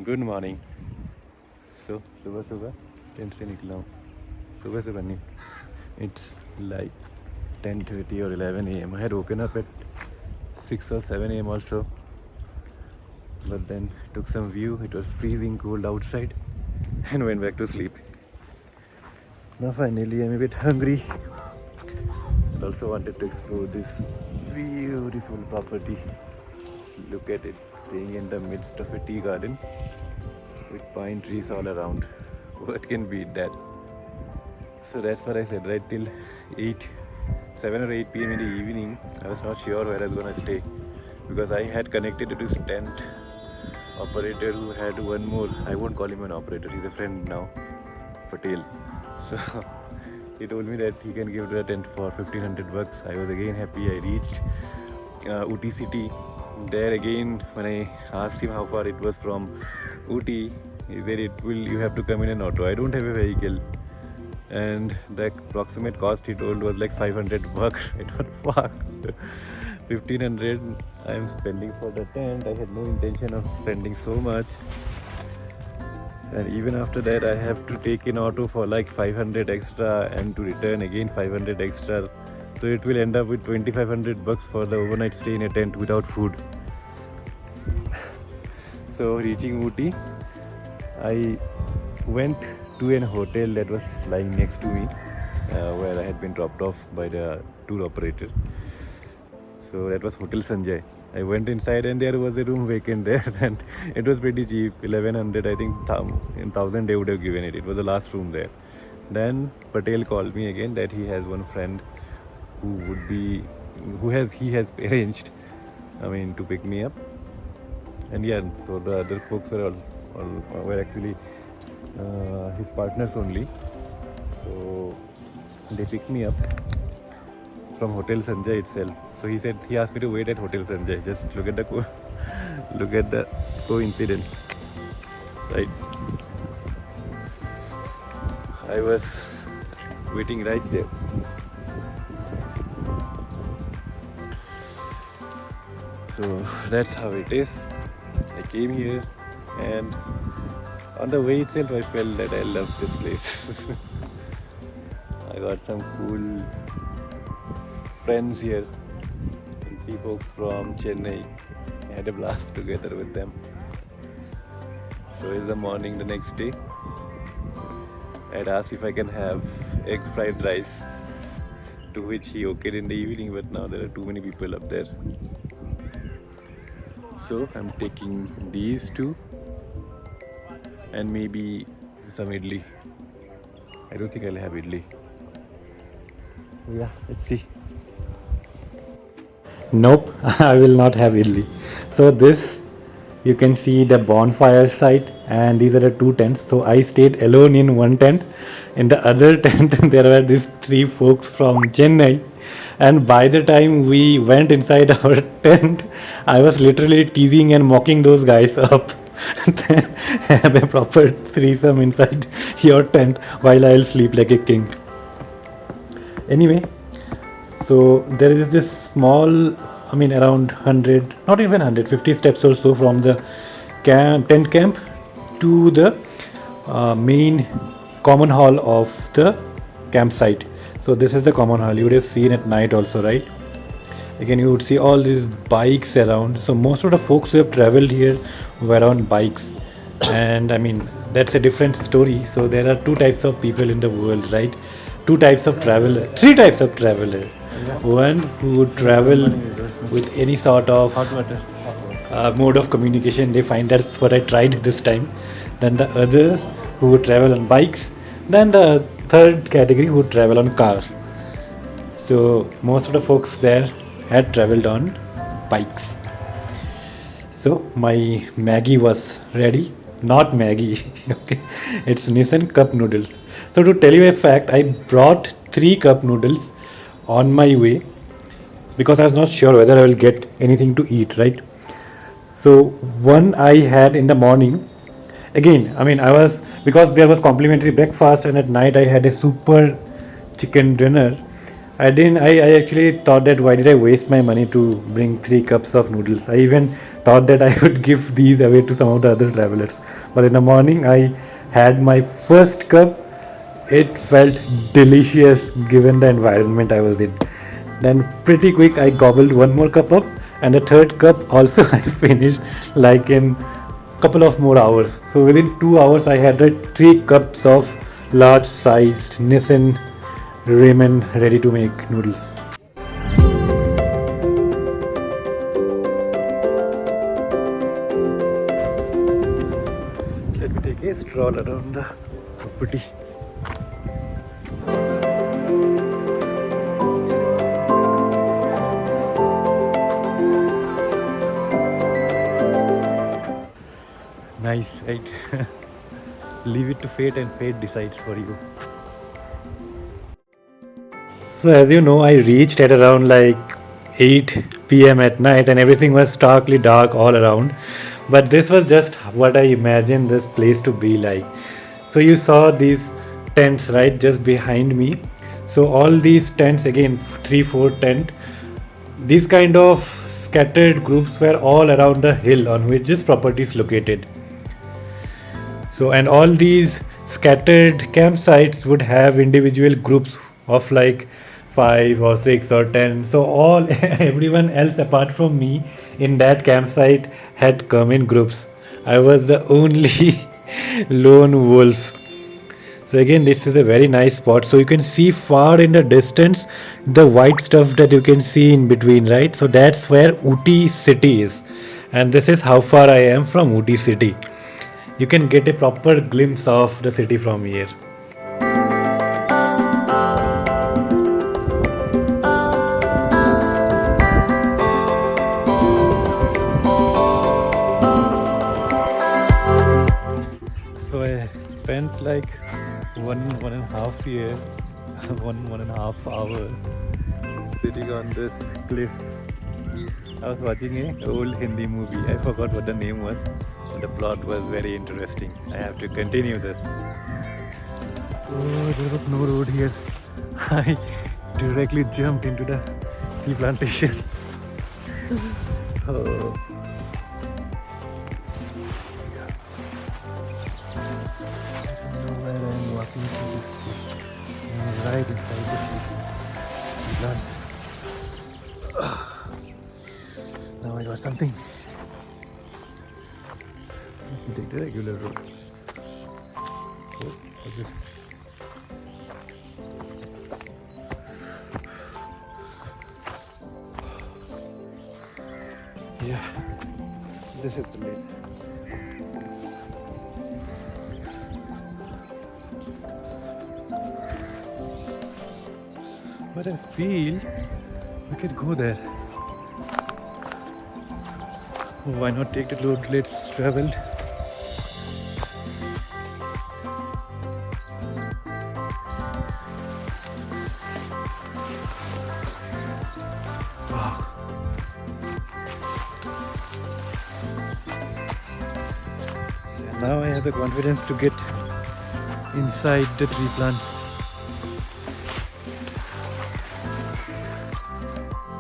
Good morning. सो सुबह सुबह tent से निकला हूँ। सुबह सुबह नहीं, it's like 10:30 or 11 a.m. I had woken up at 6 or 7 a.m. also, but then took some view. It was freezing cold outside and went back to sleep. Now finally I'm a bit hungry, but also wanted to explore this beautiful property. Look at it, staying in the midst of a tea garden with pine trees all around. What can beat that? So that's what I said, right? Till 8, 7 or 8 p.m. in the evening, I was not sure where I was gonna stay because I had connected to this tent operator who had one more. I won't call him an operator, he's a friend now, Patel. So he told me that he can give the tent for 1500 bucks. I was again happy. I reached Uti city. There again, when I asked him how far it was from Uti, he said you have to come in an auto. I don't have a vehicle. And the approximate cost he told was like 500 bucks. It was fuck. 1500 I am spending for the tent. I had no intention of spending so much. And even after that, I have to take an auto for like 500 extra and to return again 500 extra. So it will end up with 2500 bucks for the overnight stay in a tent without food. So reaching Ooty, I went to an hotel that was lying next to me, where I had been dropped off by the tour operator. So that was Hotel Sanjay. I went inside and there was a room vacant there, and it was pretty cheap, 1100. I think in 1000 they would have given it. It was the last room there. Then Patel called me again that he has one friend he has arranged, to pick me up. And yeah, so the other folks were actually his partners only. So they picked me up from Hotel Sanjay itself. So he asked me to wait at Hotel Sanjay. Just look at the coincidence, right? I was waiting right there. So that's how it is. I came here, and on the way itself I felt that I love this place. I got some cool friends here. Three folks from Chennai. I had a blast together with them. So it's the morning the next day. I had asked if I can have egg fried rice, to which he okayed in the evening, but now there are too many people up there. So I'm taking these two and maybe some idli. I don't think I'll have idli. So yeah, let's see. Nope, I will not have idli. So this, you can see the bonfire site, and these are the two tents. So I stayed alone in one tent. In the other tent there were these three folks from Chennai, and by the time we went inside our tent, I was literally teasing and mocking those guys up. Have a proper threesome inside your tent while I'll sleep like a king. Anyway, so there is this small, around 100, not even 150 steps or so from the tent camp to the main common hall of the campsite. So this is the common hall. You would have seen at night also, right? Again, you would see all these bikes around. So most of the folks who have traveled here were on bikes, and that's a different story. So there are two types of people in the world, right? Two types of traveler, three types of traveler. One who would travel with any sort of mode of communication. They find that's what I tried this time. Then the others who would travel on bikes. Then the third category who would travel on cars. So most of the folks there had traveled on bikes. So my Maggie was ready. Not Maggie, okay? It's Nissan cup noodles. So to tell you a fact, I brought 3 cup noodles on my way because I was not sure whether I will get anything to eat, right? So one I had in the morning. Again, I was, because there was complimentary breakfast, and at night I had a super chicken dinner. I actually thought that why did I waste my money to bring 3 cups of noodles. I even thought that I would give these away to some of the other travelers. But in the morning, I had my first cup. It felt delicious given the environment I was in. Then, pretty quick, I gobbled one more cup up, and the third cup also I finished like in couple of more hours. So within 2 hours, I had 3 cups of large-sized Nissan ramen ready to make noodles. Let me take a stroll around the property. Nice, right? Leave it to fate and fate decides for you. So as you know, I reached at around like 8 p.m. at night and everything was starkly dark all around. But this was just what I imagined this place to be like. So you saw these tents right just behind me. So all these tents, again 3-4 tent, these kind of scattered groups were all around the hill on which this property is located. So and all these scattered campsites would have individual groups of like 5 or 6 or 10. So all everyone else apart from me in that campsite had come in groups. I was the only lone wolf. So again, this is a very nice spot. So you can see far in the distance the white stuff that you can see in between, right? So that's where Ooty city is, and this is how far I am from Ooty city. You can get a proper glimpse of the city from here. So I spent like one and a half year, one and a half hour sitting on this cliff. I was watching a old Hindi movie. I forgot what the name was, but the plot was very interesting. I have to continue this. Oh, there was no road here. I directly jumped into the tea plantation. Oh. I don't know where I am walking to. I'm right inside the plants. Now I got something. Let me take the regular road. Oh, what's this? Yeah, this is the lake. But I feel we could go there. Why not take the road less traveled? Wow. And now I have the confidence to get inside the tree plants.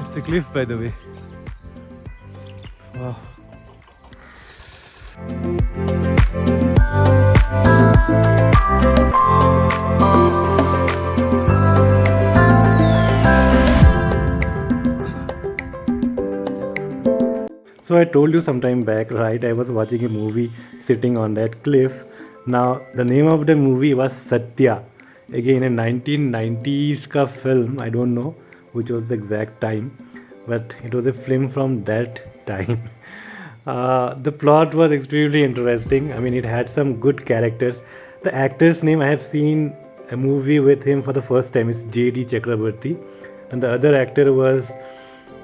It's a cliff, by the way. Wow. So I told you some time back, right? I was watching a movie sitting on that cliff. Now the name of the movie was Satya. Again, a 1990s ka film. I don't know which was the exact time, but it was a film from that time. The plot was extremely interesting. I mean, it had some good characters. The actor's name, I have seen a movie with him for the first time. It's J.D. Chakrabarti, and the other actor was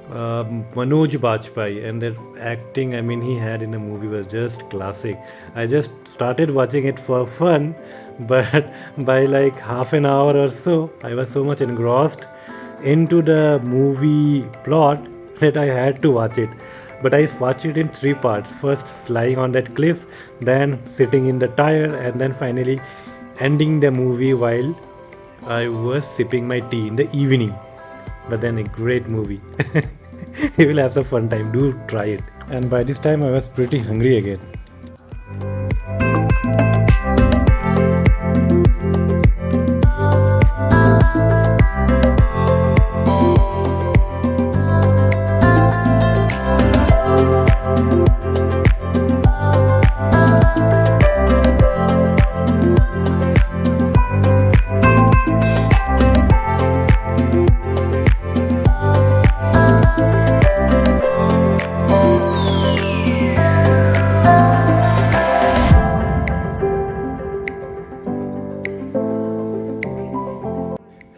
Manoj Bajpayee, and the acting I mean he had in the movie was just classic. I just started watching it for fun, but by like half an hour or so, I was so much engrossed into the movie plot that I had to watch it. But I watched it in 3 parts. First lying on that cliff, then sitting in the tire, and then finally ending the movie while I was sipping my tea in the evening. But then a great movie. You will have some fun time. Do try it. And by this time I was pretty hungry again.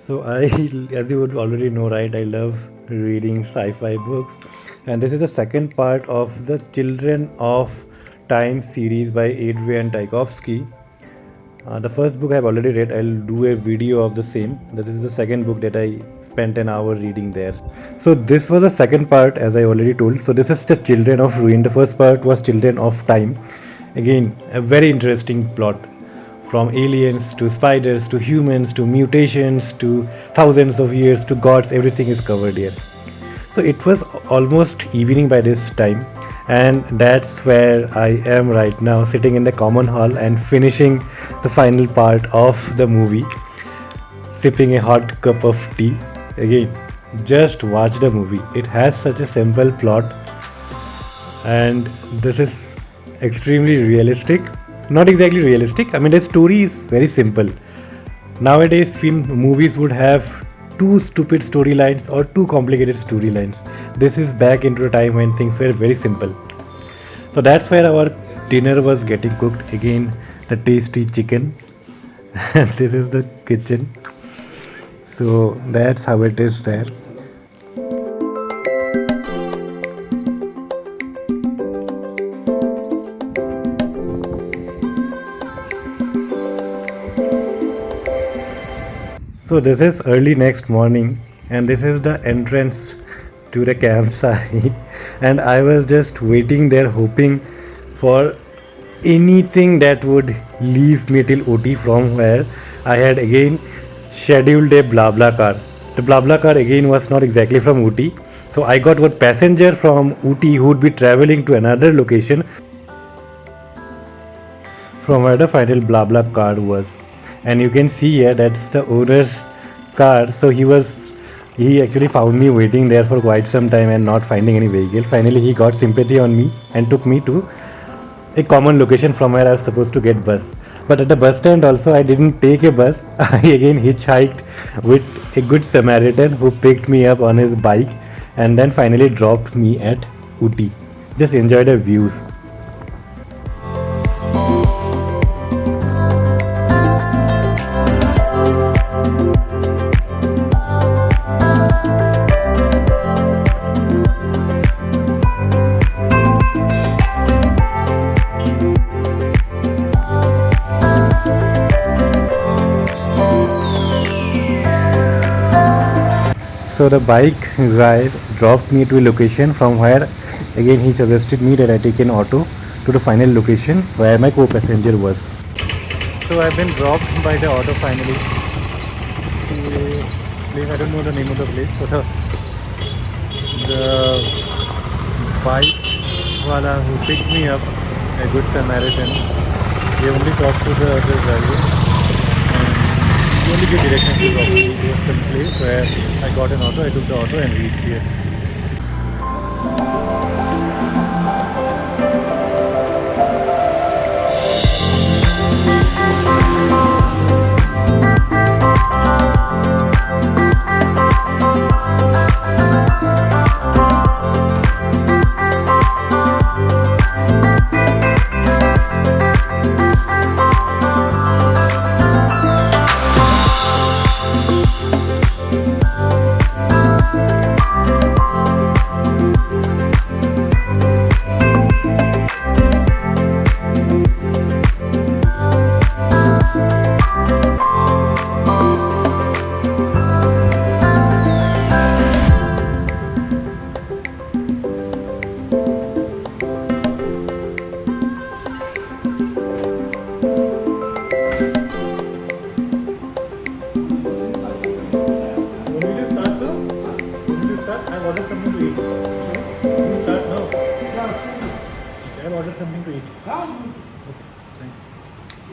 So I, as you would already know, right, I love reading sci-fi books, and this is the second part of the Children of Time series by Adrian Tchaikovsky. The first book I've already read. I'll do a video of the same. This is the second book that I spent an hour reading there. So this was the second part, as I already told. So this is the Children of Ruin. The first part was Children of Time. Again, a very interesting plot. From aliens to spiders to humans to mutations to thousands of years to gods, everything is covered here. So it was almost evening by this time, and that's where I am right now, sitting in the common hall and finishing the final part of the movie, sipping a hot cup of tea. Again, just watch the movie. It has such a simple plot, and this is extremely realistic. Not exactly realistic. I mean, the story is very simple. Nowadays, movies would have too stupid storylines or too complicated storylines. This is back into a time when things were very simple. So that's where our dinner was getting cooked. Again, the tasty chicken. And this is the kitchen. So that's how it is there. So this is early next morning, and this is the entrance to the campsite, and I was just waiting there hoping for anything that would leave me till OT, from where I had again scheduled a blah blah car. The blah blah car again was not exactly from OT, so I got one passenger from OT who would be traveling to another location from where the final blah blah car was. And you can see here that's the owner's car. So he actually found me waiting there for quite some time and not finding any vehicle. Finally he got sympathy on me and took me to a common location from where I was supposed to get bus. But at the bus stand also I didn't take a bus. I again hitchhiked with a good Samaritan who picked me up on his bike and then finally dropped me at Uti. Just enjoy the views. So the bike guy dropped me to a location from where again he suggested me that I take an auto to the final location where my co-passenger was. So I've been dropped by the auto finally to a place. I don't know the name of the place. So the bike wala who picked me up, a good Samaritan, he only talked to the other driver. He only gave directions to some place where I got an auto. I took the auto and reached here.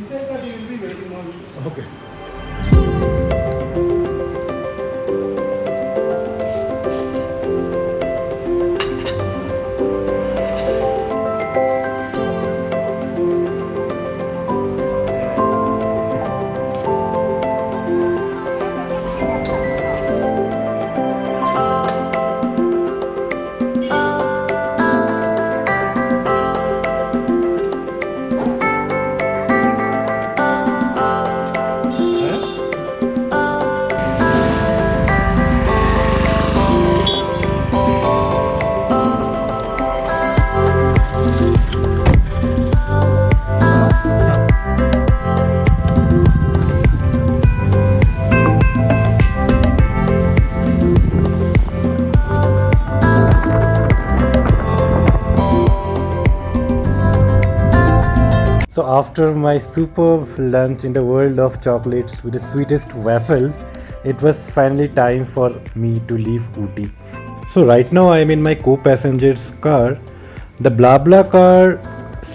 He said that he will be waiting on you. Okay. So after my superb lunch in the world of chocolates with the sweetest waffles, it was finally time for me to leave Ooty. So right now I am in my co-passenger's car. The blah blah car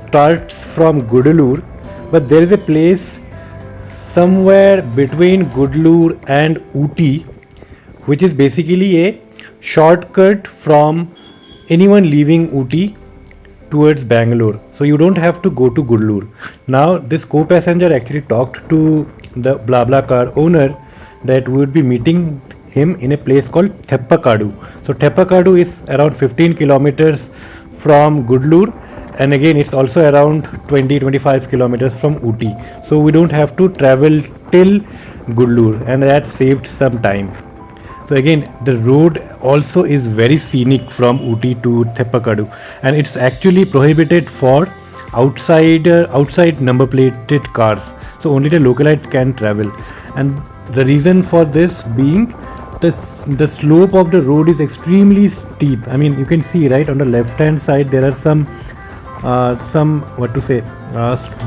starts from Gudalur, but there is a place somewhere between Gudalur and Ooty, which is basically a shortcut from anyone leaving Ooty towards Bangalore. So you don't have to go to Gudalur. Now this co-passenger actually talked to the BlaBla car owner that we would be meeting him in a place called Theppakadu. So Theppakadu is around 15 kilometers from Gudalur, and again it's also around 20-25 kilometers from Ooty. So we don't have to travel till Gudalur, and that saved some time. So again, the road also is very scenic from Ooty to Theppakadu, and it's actually prohibited for outside number plated cars. So only the localite can travel, and the reason for this being the slope of the road is extremely steep. I mean, you can see right on the left hand side there are some what to say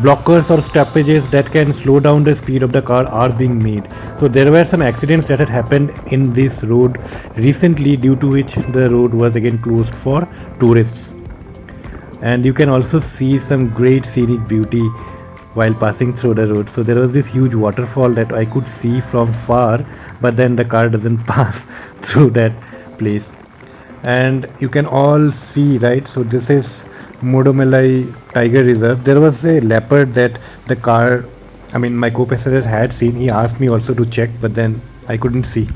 blockers or stoppages that can slow down the speed of the car are being made. So there were some accidents that had happened in this road recently, due to which the road was again closed for tourists. And you can also see some great scenic beauty while passing through the road. So there was this huge waterfall that I could see from far, but then the car doesn't pass through that place. And you can all see, right? So this is Modomelai Tiger Reserve. There was a leopard that the car, I mean, my co-passenger had seen. He asked me also to check, but then I couldn't see.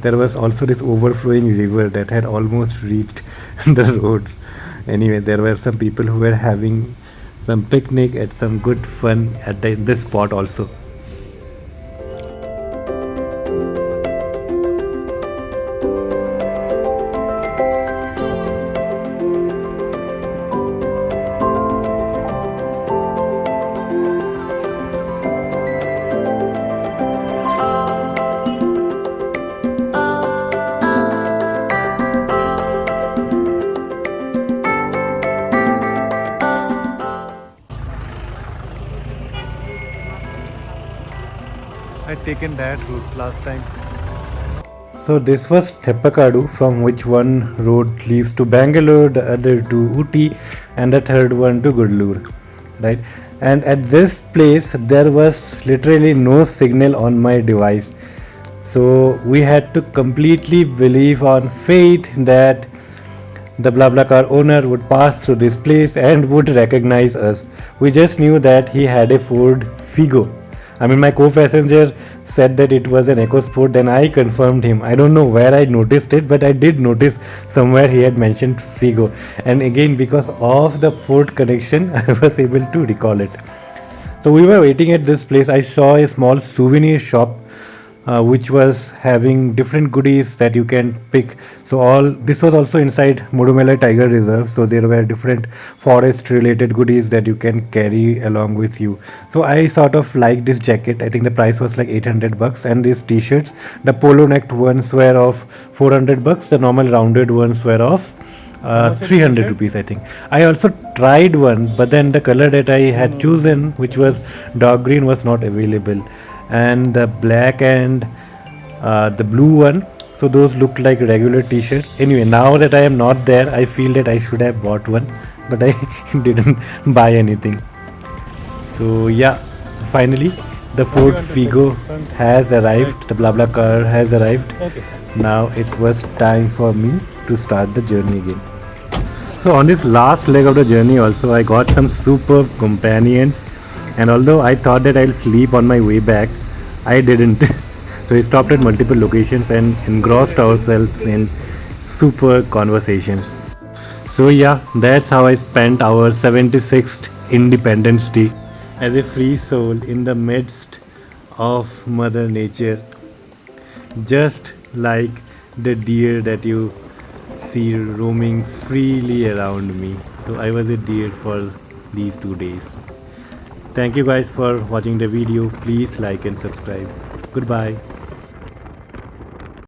There was also this overflowing river that had almost reached the roads. Anyway, there were some people who were having some picnic at some good fun at this spot also. I'd taken that route last time. So this was Theppakadu, from which one road leads to Bangalore, the other to Ooty, and the third one to Gudalur, right? And at this place there was literally no signal on my device. So we had to completely believe on faith that the BlaBlaCar owner would pass through this place and would recognize us. We just knew that he had a Ford Figo. I mean, my co-passenger said that it was an EcoSport. Then I confirmed him. I don't know where I noticed it, but I did notice somewhere he had mentioned Figo. And again, because of the Ford connection, I was able to recall it. So we were waiting at this place. I saw a small souvenir shop which was having different goodies that you can pick. So all this was also inside Mudumela Tiger Reserve. So there were different forest related goodies that you can carry along with you. So I sort of liked this jacket. I think the price was like 800 bucks, and these t-shirts, the polo necked ones were of 400 bucks. The normal rounded ones were of 300 rupees, I think. I also tried one, but then the color that I had chosen, which was dark green, was not available, and the black and the blue one, so those looked like regular t-shirts. Anyway, now that I am not there, I feel that I should have bought one, but I didn't buy anything. So yeah, finally the What do you Ford want to Figo say? has arrived. The BlaBla car has arrived. Okay. Now it was time for me to start the journey again. So on this last leg of the journey also I got some superb companions, and although I thought that I'll sleep on my way back, I didn't. So we stopped at multiple locations and engrossed ourselves in super conversations. So yeah, that's how I spent our 76th Independence Day as a free soul in the midst of Mother Nature, just like the deer that you see roaming freely around me. So I was a deer for these 2 days. Thank you guys for watching the video. Please like and subscribe. Goodbye.